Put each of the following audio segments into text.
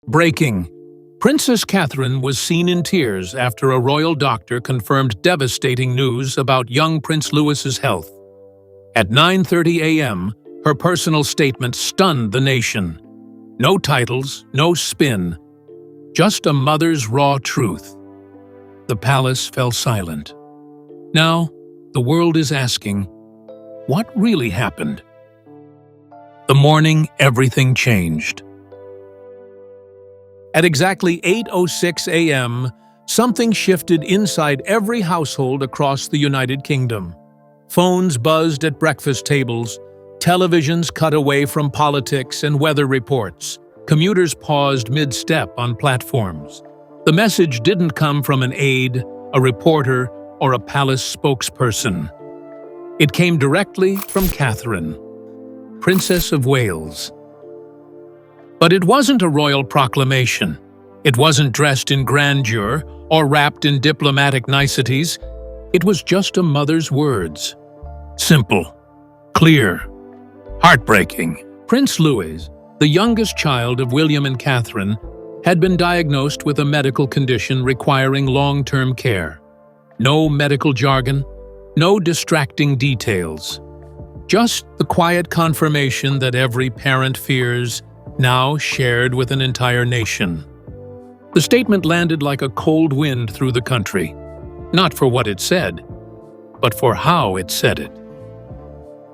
Breaking. Princess Catherine was seen in tears after a royal doctor confirmed devastating news about young Prince Louis's health. At 9:30 a.m., her personal statement stunned the nation. No titles, no spin, just a mother's raw truth. The palace fell silent. Now, the world is asking, what really happened? The morning everything changed. At exactly 8:06 a.m., something shifted inside every household across the United Kingdom. Phones buzzed at breakfast tables, televisions cut away from politics and weather reports, commuters paused mid-step on platforms. The message didn't come from an aide, a reporter, or a palace spokesperson. It came directly from Catherine, Princess of Wales. But it wasn't a royal proclamation. It wasn't dressed in grandeur or wrapped in diplomatic niceties. It was just a mother's words. Simple, clear, heartbreaking. Prince Louis, the youngest child of William and Catherine, had been diagnosed with a medical condition requiring long-term care. No medical jargon, no distracting details. Just the quiet confirmation that every parent fears, now shared with an entire nation. The statement landed like a cold wind through the country, not for what it said, but for how it said it.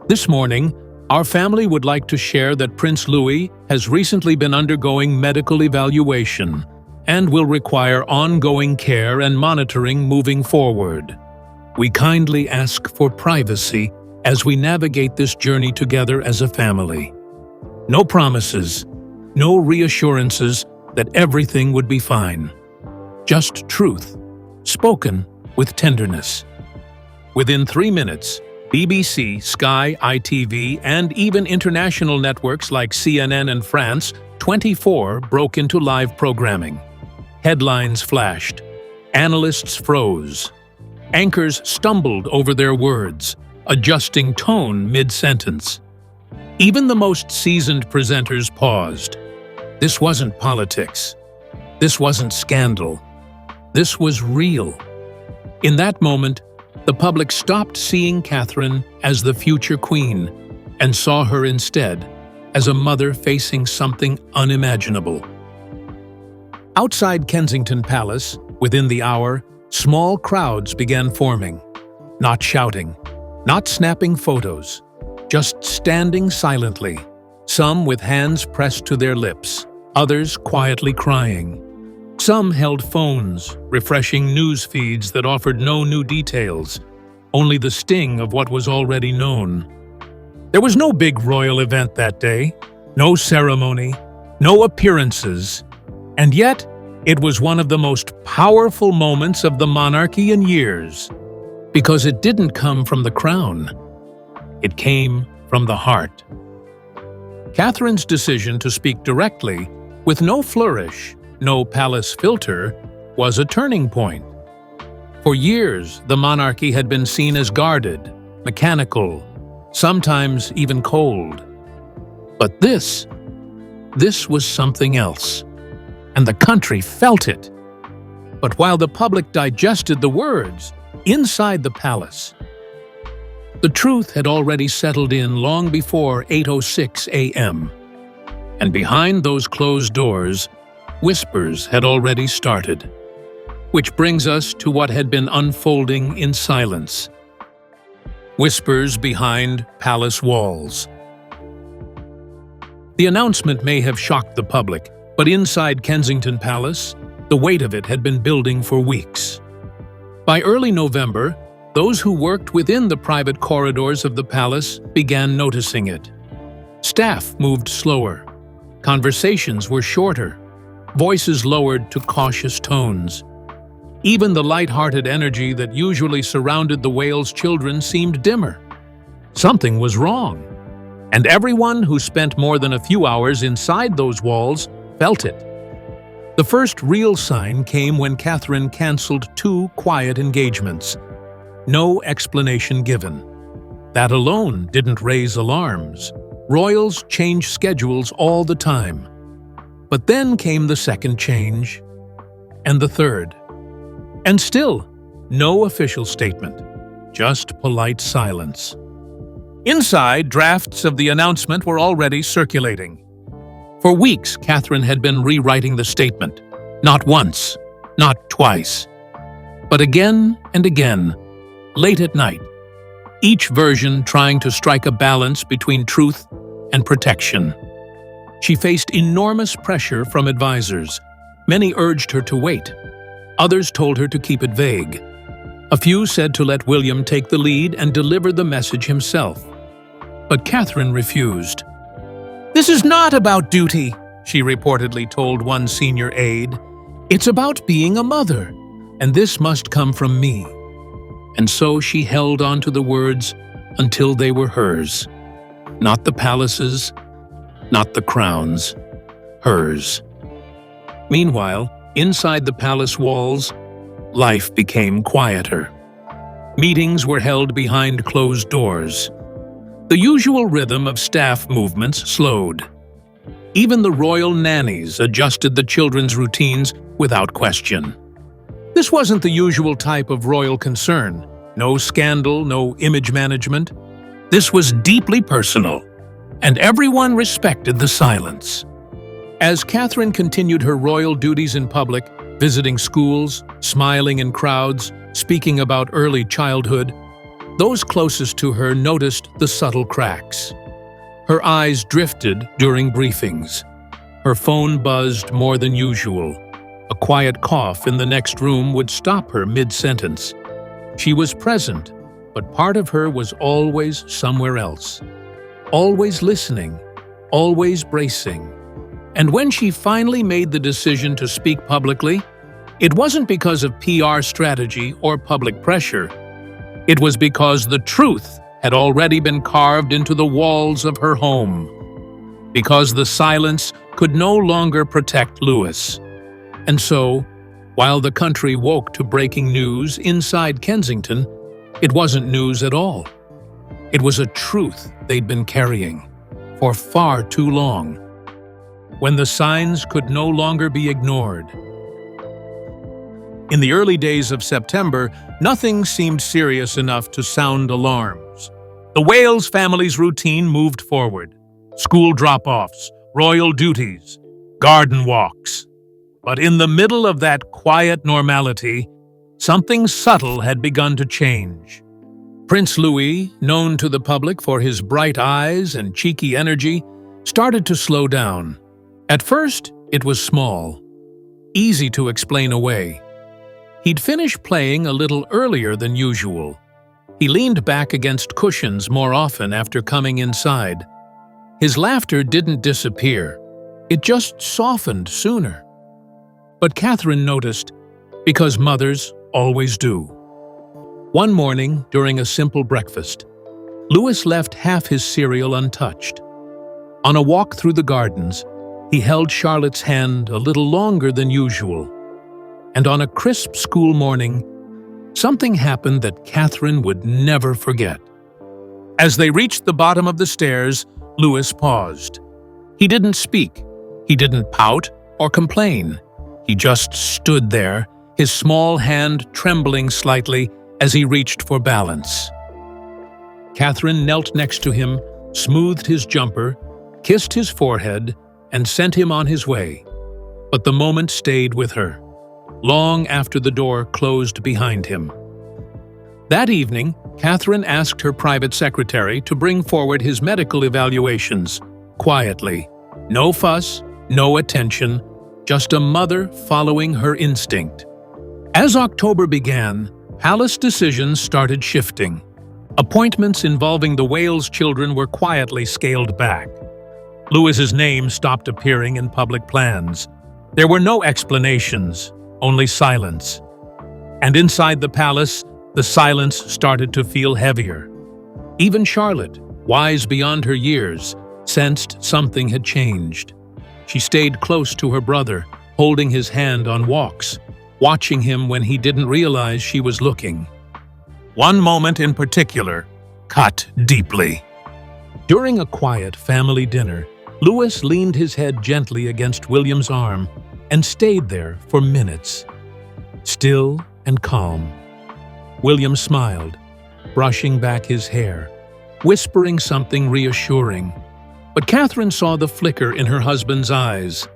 This morning, our family would like to share that Prince Louis has recently been undergoing medical evaluation and will require ongoing care and monitoring moving forward. We kindly ask for privacy as we navigate this journey together as a family. No promises, no reassurances that everything would be fine. Just truth, spoken with tenderness. Within 3 minutes, BBC, Sky, ITV, and even international networks like CNN and France 24 broke into live programming. Headlines flashed. Analysts froze. Anchors stumbled over their words, adjusting tone mid-sentence. Even the most seasoned presenters paused. This wasn't politics. This wasn't scandal. This was real. In that moment, the public stopped seeing Catherine as the future queen and saw her instead as a mother facing something unimaginable. Outside Kensington Palace, within the hour, small crowds began forming, not shouting, not snapping photos, just standing silently, some with hands pressed to their lips, others quietly crying. Some held phones, refreshing news feeds that offered no new details, only the sting of what was already known. There was no big royal event that day, no ceremony, no appearances, and yet it was one of the most powerful moments of the monarchy in years, because it didn't come from the crown. It came from the heart. Catherine's decision to speak directly, with no flourish, no palace filter, was a turning point. For years, the monarchy had been seen as guarded, mechanical, sometimes even cold. But this was something else, and the country felt it. But while the public digested the words, inside the palace, the truth had already settled in long before 8:06 a.m. And behind those closed doors, whispers had already started. Which brings us to what had been unfolding in silence. Whispers behind palace walls. The announcement may have shocked the public, but inside Kensington Palace, the weight of it had been building for weeks. By early November, those who worked within the private corridors of the palace began noticing it. Staff moved slower. Conversations were shorter. Voices lowered to cautious tones. Even the light-hearted energy that usually surrounded the Wales children seemed dimmer. Something was wrong, and everyone who spent more than a few hours inside those walls felt it. The first real sign came when Catherine cancelled 2 quiet engagements. No explanation given. That alone didn't raise alarms. Royals change schedules all the time. But then came the second change, and the third. And still, no official statement, just polite silence. Inside, drafts of the announcement were already circulating. For weeks, Catherine had been rewriting the statement. Not once, not twice, but again and again, late at night, each version trying to strike a balance between truth and protection. She faced enormous pressure from advisors. Many urged her to wait. Others told her to keep it vague. A few said to let William take the lead and deliver the message himself. But Catherine refused. "This is not about duty," she reportedly told one senior aide. "It's about being a mother, and this must come from me." And so she held on to the words until they were hers. Not the palace's, not the crown's, hers. Meanwhile, inside the palace walls, life became quieter. Meetings were held behind closed doors. The usual rhythm of staff movements slowed. Even the royal nannies adjusted the children's routines without question. This wasn't the usual type of royal concern. No scandal, no image management. This was deeply personal, and everyone respected the silence. As Catherine continued her royal duties in public, visiting schools, smiling in crowds, speaking about early childhood, those closest to her noticed the subtle cracks. Her eyes drifted during briefings. Her phone buzzed more than usual. A quiet cough in the next room would stop her mid-sentence. She was present, but part of her was always somewhere else. Always listening, always bracing. And when she finally made the decision to speak publicly, it wasn't because of PR strategy or public pressure. It was because the truth had already been carved into the walls of her home. Because the silence could no longer protect Louis. And so, while the country woke to breaking news inside Kensington, it wasn't news at all. It was a truth they'd been carrying for far too long, when the signs could no longer be ignored. In the early days of September, nothing seemed serious enough to sound alarms. The Wales family's routine moved forward. School drop-offs, royal duties, garden walks. But in the middle of that quiet normality, something subtle had begun to change. Prince Louis, known to the public for his bright eyes and cheeky energy, started to slow down. At first, it was small, easy to explain away. He'd finished playing a little earlier than usual. He leaned back against cushions more often after coming inside. His laughter didn't disappear. It just softened sooner. But Catherine noticed, because mothers always do. One morning, during a simple breakfast, Louis left half his cereal untouched. On a walk through the gardens, he held Charlotte's hand a little longer than usual. And on a crisp school morning, something happened that Catherine would never forget. As they reached the bottom of the stairs, Louis paused. He didn't speak. He didn't pout or complain. He just stood there, his small hand trembling slightly as he reached for balance. Catherine knelt next to him, smoothed his jumper, kissed his forehead, and sent him on his way. But the moment stayed with her, long after the door closed behind him. That evening, Catherine asked her private secretary to bring forward his medical evaluations, quietly. No fuss, no attention, just a mother following her instinct. As October began, palace decisions started shifting. Appointments involving the Wales children were quietly scaled back. Louis's name stopped appearing in public plans. There were no explanations, only silence. And inside the palace, the silence started to feel heavier. Even Charlotte, wise beyond her years, sensed something had changed. She stayed close to her brother, holding his hand on walks, watching him when he didn't realize she was looking. One moment in particular cut deeply. During a quiet family dinner, Louis leaned his head gently against William's arm and stayed there for minutes, still and calm. William smiled, brushing back his hair, whispering something reassuring. But Catherine saw the flicker in her husband's eyes.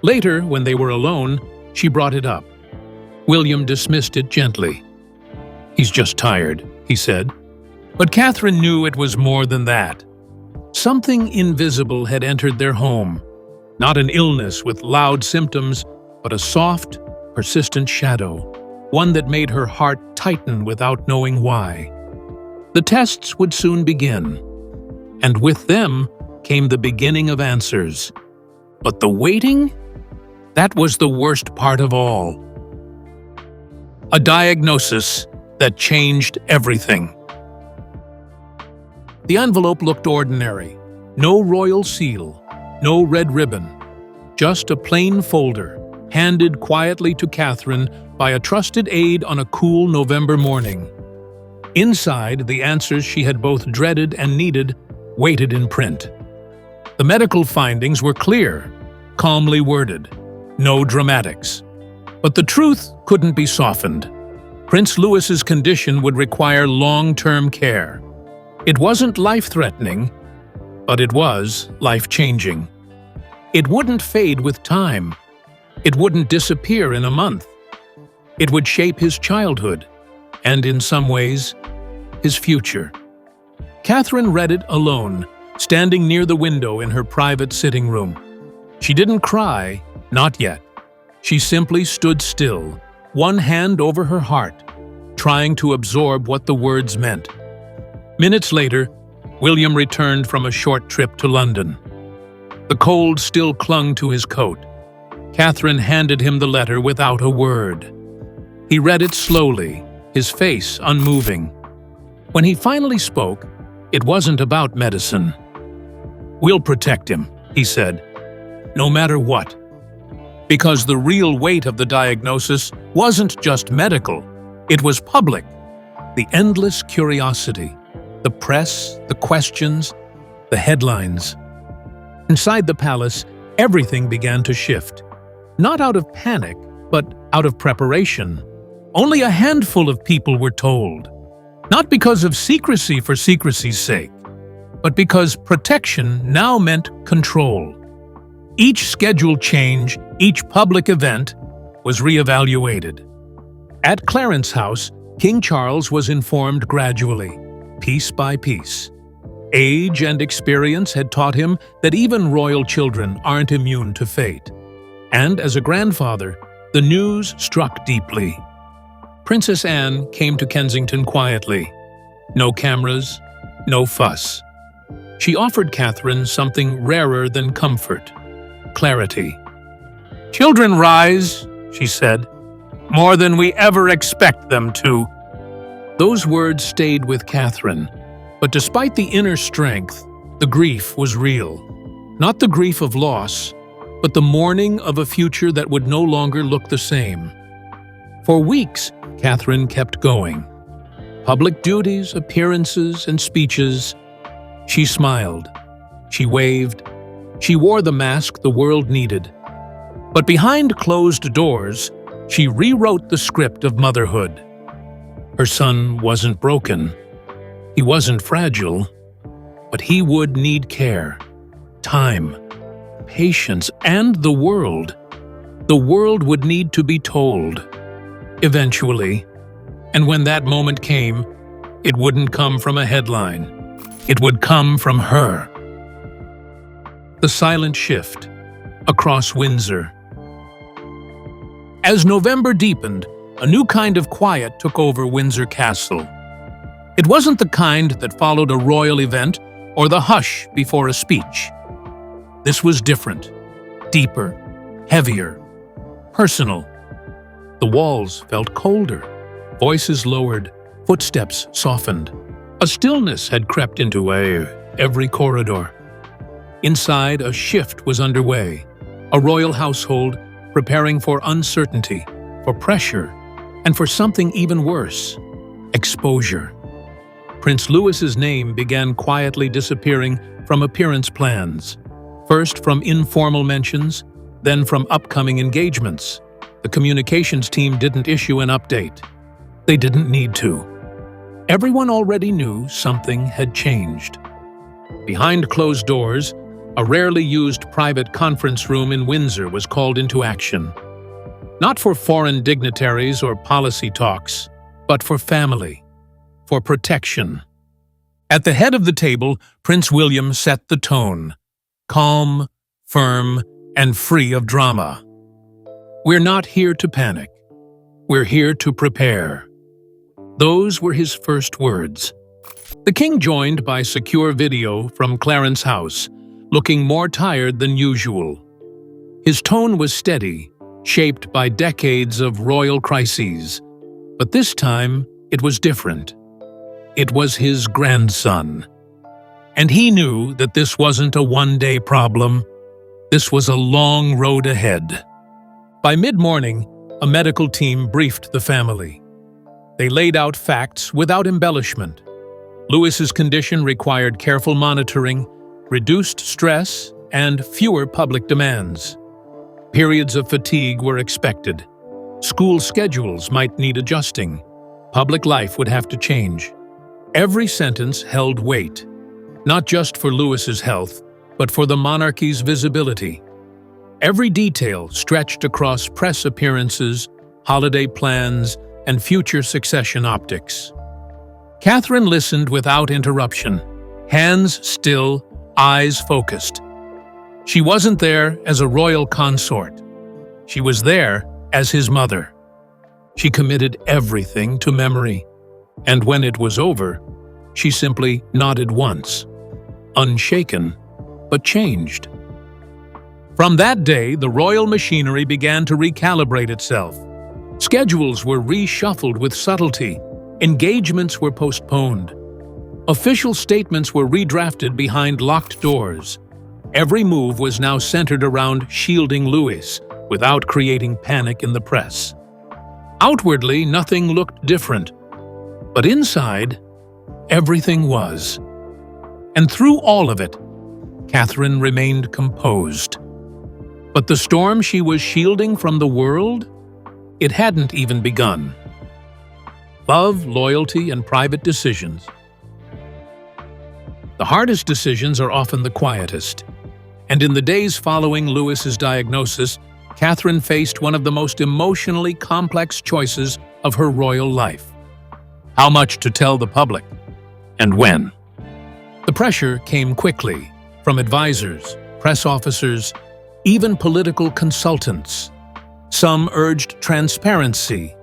Later, when they were alone, she brought it up. William dismissed it gently. "He's just tired," he said. But Catherine knew it was more than that. Something invisible had entered their home. Not an illness with loud symptoms, but a soft, persistent shadow, one that made her heart tighten without knowing why. The tests would soon begin, and with them came the beginning of answers. But the waiting? That was the worst part of all. A diagnosis that changed everything. The envelope looked ordinary. No royal seal, no red ribbon. Just a plain folder, handed quietly to Catherine by a trusted aide on a cool November morning. Inside, the answers she had both dreaded and needed waited in print. The medical findings were clear, calmly worded. No dramatics. But the truth couldn't be softened. Prince Louis's condition would require long-term care. It wasn't life-threatening, but it was life-changing. It wouldn't fade with time. It wouldn't disappear in a month. It would shape his childhood, and in some ways, his future. Catherine read it alone, standing near the window in her private sitting room. She didn't cry, not yet. She simply stood still, one hand over her heart, trying to absorb what the words meant. Minutes later, William returned from a short trip to London. The cold still clung to his coat. Catherine handed him the letter without a word. He read it slowly, his face unmoving. When he finally spoke, it wasn't about medicine. "We'll protect him," he said, "no matter what." Because the real weight of the diagnosis wasn't just medical, it was public. The endless curiosity, the press, the questions, the headlines. Inside the palace, everything began to shift. Not out of panic, but out of preparation. Only a handful of people were told. Not because of secrecy for secrecy's sake, but because protection now meant control. Each scheduled change, each public event, was reevaluated. At Clarence House, King Charles was informed gradually, piece by piece. Age and experience had taught him that even royal children aren't immune to fate. And as a grandfather, the news struck deeply. Princess Anne came to Kensington quietly. No cameras, no fuss. She offered Catherine something rarer than comfort: clarity. "Children rise," she said, "more than we ever expect them to." Those words stayed with Catherine, but despite the inner strength, the grief was real. Not the grief of loss, but the mourning of a future that would no longer look the same. For weeks, Catherine kept going. Public duties, appearances, and speeches. She smiled. She waved. She wore the mask the world needed. But behind closed doors, she rewrote the script of motherhood. Her son wasn't broken. He wasn't fragile. But he would need care, time, patience, and the world. The world would need to be told. Eventually. And when that moment came, it wouldn't come from a headline. It would come from her. The silent shift across Windsor. As November deepened, a new kind of quiet took over Windsor Castle. It wasn't the kind that followed a royal event or the hush before a speech. This was different, deeper, heavier, personal. The walls felt colder, voices lowered, footsteps softened. A stillness had crept into every corridor. Inside, a shift was underway, a royal household preparing for uncertainty, for pressure, and for something even worse: exposure. Prince Louis's name began quietly disappearing from appearance plans. First from informal mentions, then from upcoming engagements. The communications team didn't issue an update. They didn't need to. Everyone already knew something had changed. Behind closed doors, a rarely used private conference room in Windsor was called into action. Not for foreign dignitaries or policy talks, but for family, for protection. At the head of the table, Prince William set the tone. Calm, firm, and free of drama. We're not here to panic. We're here to prepare. Those were his first words. The king joined by secure video from Clarence House, looking more tired than usual. His tone was steady, shaped by decades of royal crises. But this time, it was different. It was his grandson. And he knew that this wasn't a one-day problem. This was a long road ahead. By mid-morning, a medical team briefed the family. They laid out facts without embellishment. Louis's condition required careful monitoring, reduced stress, and fewer public demands. Periods of fatigue were expected. School schedules might need adjusting. Public life would have to change. Every sentence held weight, not just for Louis's health, but for the monarchy's visibility. Every detail stretched across press appearances, holiday plans, and future succession optics. Catherine listened without interruption, hands still, eyes focused. She wasn't there as a royal consort. She was there as his mother. She committed everything to memory, and when it was over, she simply nodded once, unshaken, but changed. From that day, the royal machinery began to recalibrate itself. Schedules were reshuffled with subtlety. Engagements were postponed. Official statements were redrafted behind locked doors. Every move was now centered around shielding Louis, without creating panic in the press. Outwardly, nothing looked different. But inside, everything was. And through all of it, Catherine remained composed. But the storm she was shielding from the world? It hadn't even begun. Love, loyalty, and private decisions. The hardest decisions are often the quietest. And in the days following Louis's diagnosis, Catherine faced one of the most emotionally complex choices of her royal life. How much to tell the public, and when? The pressure came quickly, from advisors, press officers, even political consultants. Some urged transparency,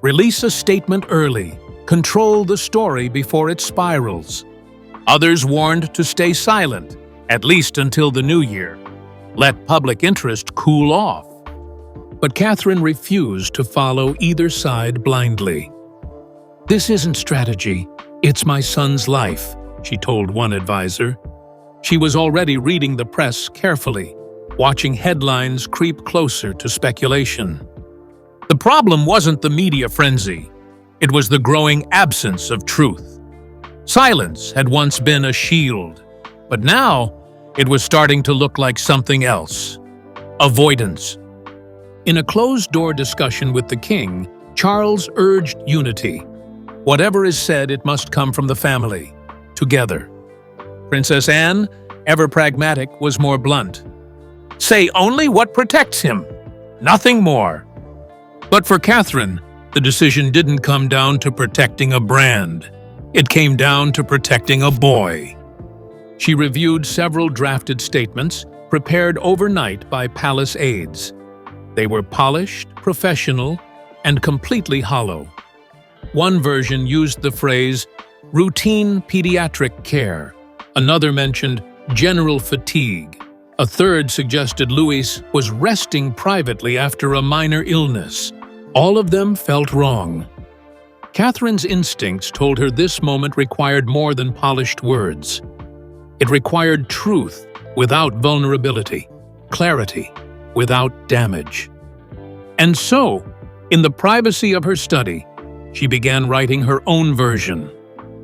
release a statement early, control the story before it spirals. Others warned to stay silent, at least until the new year. Let public interest cool off. But Catherine refused to follow either side blindly. "This isn't strategy, it's my son's life," she told one advisor. She was already reading the press carefully, watching headlines creep closer to speculation. The problem wasn't the media frenzy. It was the growing absence of truth. Silence had once been a shield, but now it was starting to look like something else. Avoidance. In a closed-door discussion with the king, Charles urged unity. Whatever is said, it must come from the family, together. Princess Anne, ever pragmatic, was more blunt. "Say only what protects him, nothing more." But for Catherine, the decision didn't come down to protecting a brand. It came down to protecting a boy. She reviewed several drafted statements, prepared overnight by palace aides. They were polished, professional, and completely hollow. One version used the phrase, routine pediatric care. Another mentioned general fatigue. A third suggested Louis was resting privately after a minor illness. All of them felt wrong. Catherine's instincts told her this moment required more than polished words. It required truth without vulnerability, clarity without damage. And so, in the privacy of her study, she began writing her own version.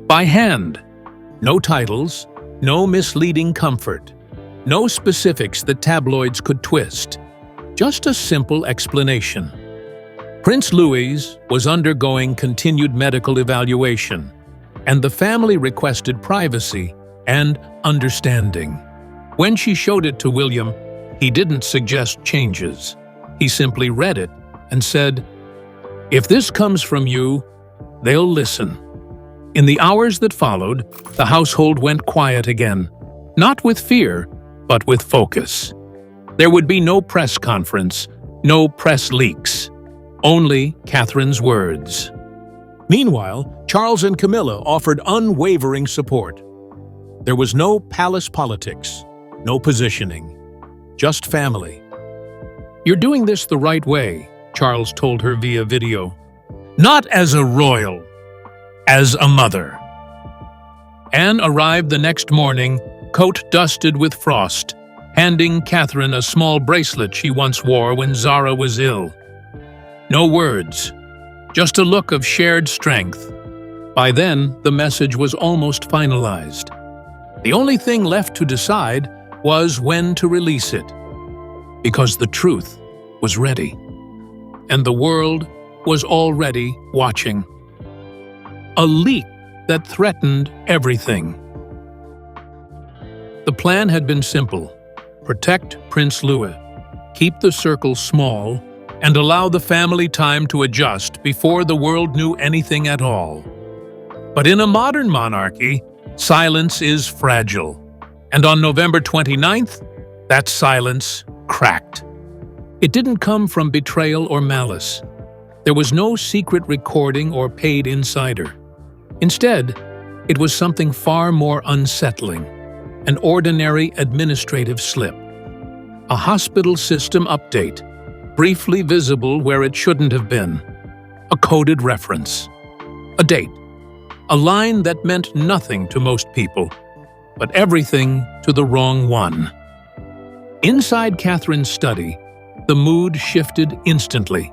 By hand. No titles, no misleading comfort. No specifics that tabloids could twist. Just a simple explanation. Prince Louis was undergoing continued medical evaluation, and the family requested privacy and understanding. When she showed it to William, he didn't suggest changes. He simply read it and said, "If this comes from you, they'll listen." In the hours that followed, the household went quiet again, not with fear, but with focus. There would be no press conference, no press leaks, only Catherine's words. Meanwhile, Charles and Camilla offered unwavering support. There was no palace politics, no positioning, just family. "You're doing this the right way," Charles told her via video. "Not as a royal, as a mother." Anne arrived the next morning, coat dusted with frost, handing Catherine a small bracelet she once wore when Zara was ill. No words, just a look of shared strength. By then, the message was almost finalized. The only thing left to decide was when to release it, because the truth was ready, and the world was already watching. A leak that threatened everything. The plan had been simple: protect Prince Louis, keep the circle small, and allow the family time to adjust before the world knew anything at all. But in a modern monarchy, silence is fragile, and on November 29th, that silence cracked. It didn't come from betrayal or malice. There was no secret recording or paid insider. Instead, it was something far more unsettling: an ordinary administrative slip. A hospital system update, briefly visible where it shouldn't have been. A coded reference. A date. A line that meant nothing to most people, but everything to the wrong one. Inside Catherine's study, the mood shifted instantly.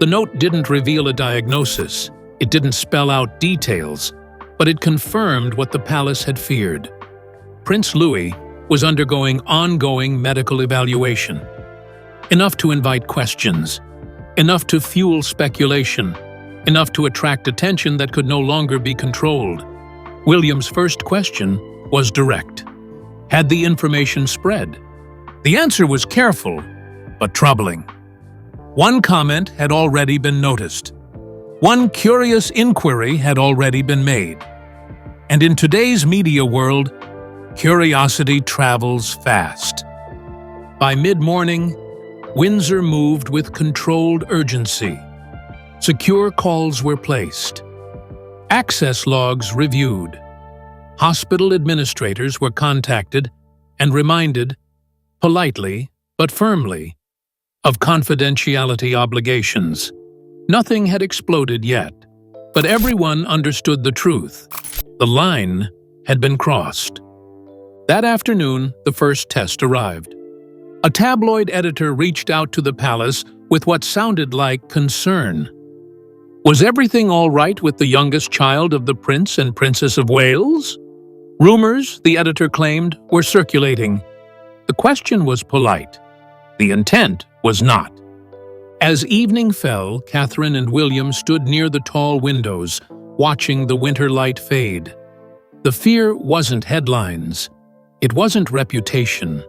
The note didn't reveal a diagnosis, it didn't spell out details, but it confirmed what the palace had feared. Prince Louis was undergoing ongoing medical evaluation. Enough to invite questions, enough to fuel speculation, enough to attract attention that could no longer be controlled. William's first question was direct. Had the information spread? The answer was careful, but troubling. One comment had already been noticed. One curious inquiry had already been made. And in today's media world, curiosity travels fast. By mid-morning, Windsor moved with controlled urgency. Secure calls were placed. Access logs reviewed. Hospital administrators were contacted and reminded, politely but firmly, of confidentiality obligations. Nothing had exploded yet, but everyone understood the truth. The line had been crossed. That afternoon, the first test arrived. A tabloid editor reached out to the palace with what sounded like concern. Was everything all right with the youngest child of the Prince and Princess of Wales? Rumors, the editor claimed, were circulating. The question was polite. The intent was not. As evening fell, Catherine and William stood near the tall windows, watching the winter light fade. The fear wasn't headlines. It wasn't reputation.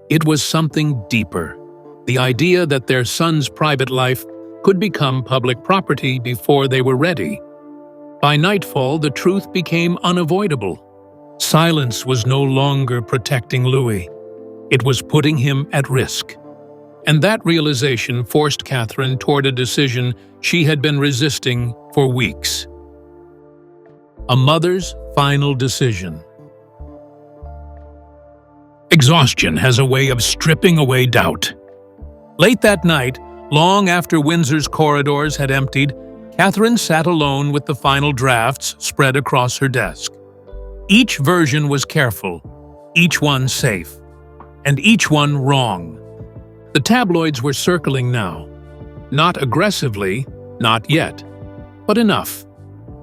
It was something deeper. The idea that their son's private life could become public property before they were ready. By nightfall, the truth became unavoidable. Silence was no longer protecting Louis. It was putting him at risk. And that realization forced Catherine toward a decision she had been resisting for weeks. A mother's final decision. Exhaustion has a way of stripping away doubt. Late that night, long after Windsor's corridors had emptied, Catherine sat alone with the final drafts spread across her desk. Each version was careful, each one safe, and each one wrong. The tabloids were circling now. Not aggressively, not yet, but enough.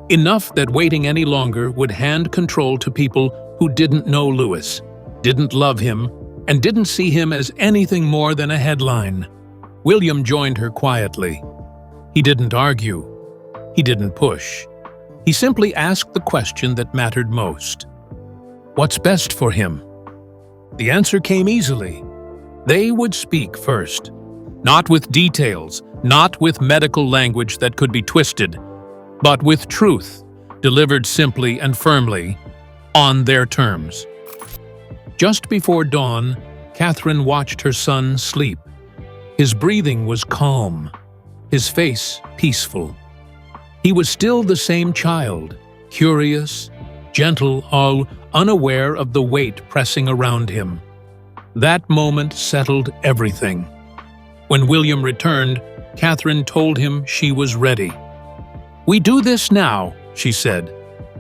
Enough that waiting any longer would hand control to people who didn't know Louis, didn't love him, and didn't see him as anything more than a headline. William joined her quietly. He didn't argue. He didn't push. He simply asked the question that mattered most. What's best for him? The answer came easily. They would speak first. Not with details, not with medical language that could be twisted, but with truth, delivered simply and firmly, on their terms. Just before dawn, Catherine watched her son sleep. His breathing was calm, his face peaceful. He was still the same child, curious, gentle, all unaware of the weight pressing around him. That moment settled everything. When William returned, Catherine told him she was ready. "We do this now," she said,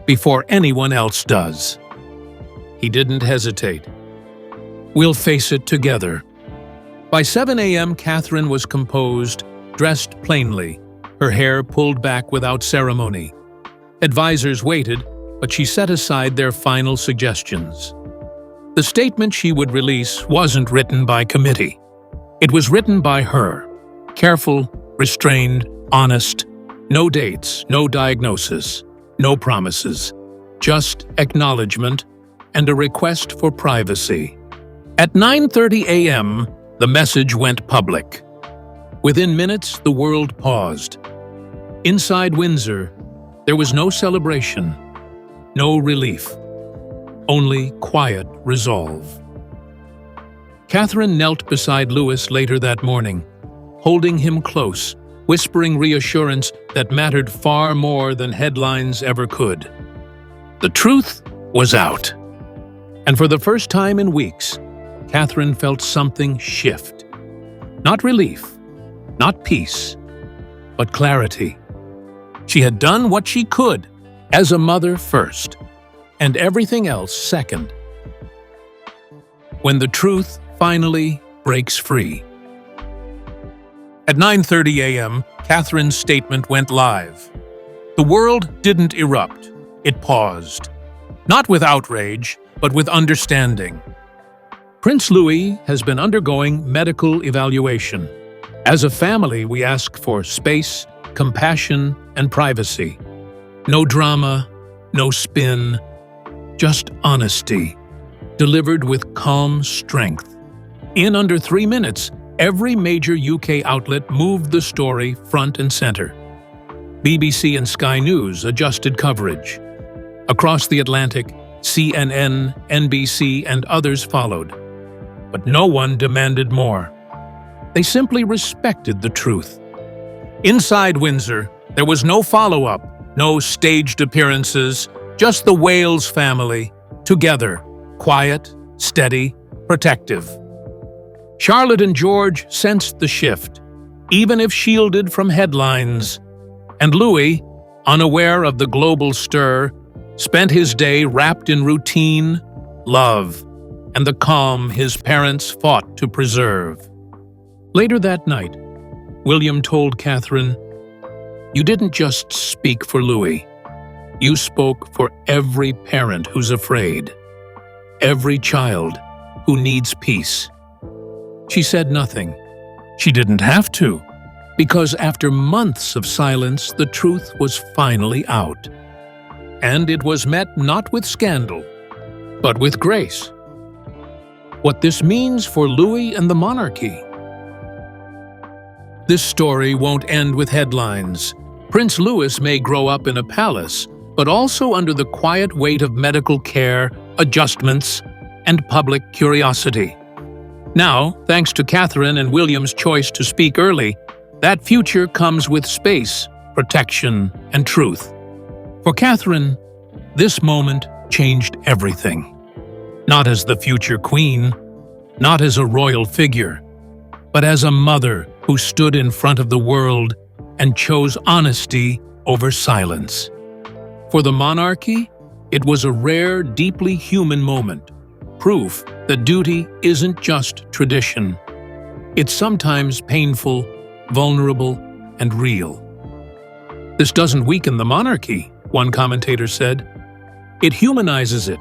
"before anyone else does." He didn't hesitate. "We'll face it together." By 7 a.m., Catherine was composed, dressed plainly, her hair pulled back without ceremony. Advisors waited, but she set aside their final suggestions. The statement she would release wasn't written by committee. It was written by her. Careful, restrained, honest. No dates, no diagnosis, no promises. Just acknowledgement and a request for privacy. At 9:30 a.m., the message went public. Within minutes, the world paused. Inside Windsor, there was no celebration, no relief, only quiet resolve. Catherine knelt beside Louis later that morning, holding him close, whispering reassurance that mattered far more than headlines ever could. The truth was out. And for the first time in weeks, Catherine felt something shift. Not relief, not peace, but clarity. She had done what she could, as a mother first, and everything else second. When the truth finally breaks free. At 9:30 a.m., Catherine's statement went live. The world didn't erupt, it paused. Not with outrage, but with understanding. Prince Louis has been undergoing medical evaluation. As a family, we ask for space, compassion, and privacy. No drama, no spin, just honesty, delivered with calm strength. In under 3 minutes, every major UK outlet moved the story front and center. BBC and Sky News adjusted coverage. Across the Atlantic, CNN, NBC, and others followed. But no one demanded more. They simply respected the truth. Inside Windsor, there was no follow-up, no staged appearances, just the Wales family, together, quiet, steady, protective. Charlotte and George sensed the shift, even if shielded from headlines. And Louis, unaware of the global stir, spent his day wrapped in routine, love, and the calm his parents fought to preserve. Later that night, William told Catherine, "You didn't just speak for Louis. You spoke for every parent who's afraid, every child who needs peace." She said nothing. She didn't have to, because after months of silence, the truth was finally out. And it was met not with scandal, but with grace. What this means for Louis and the monarchy. This story won't end with headlines. Prince Louis may grow up in a palace, but also under the quiet weight of medical care, adjustments, and public curiosity. Now, thanks to Catherine and William's choice to speak early, that future comes with space, protection, and truth. For Catherine, this moment changed everything. Not as the future queen, not as a royal figure, but as a mother who stood in front of the world and chose honesty over silence. For the monarchy, it was a rare, deeply human moment, proof that duty isn't just tradition. It's sometimes painful, vulnerable, and real. This doesn't weaken the monarchy, one commentator said. It humanizes it.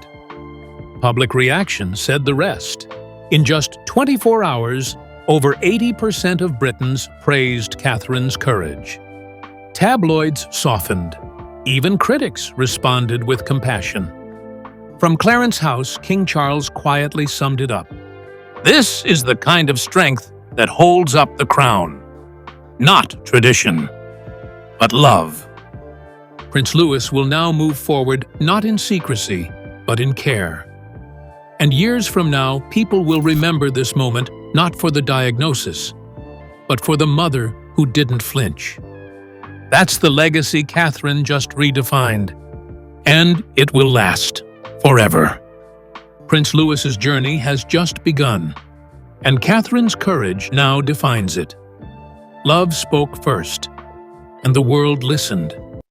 Public reaction said the rest. In just 24 hours, over 80% of Britons praised Catherine's courage. Tabloids softened. Even critics responded with compassion. From Clarence House, King Charles quietly summed it up. "This is the kind of strength that holds up the crown. Not tradition, but love." Prince Louis will now move forward not in secrecy, but in care. And years from now, people will remember this moment not for the diagnosis, but for the mother who didn't flinch. That's the legacy Catherine just redefined, and it will last forever. Prince Louis's journey has just begun, and Catherine's courage now defines it. Love spoke first, and the world listened.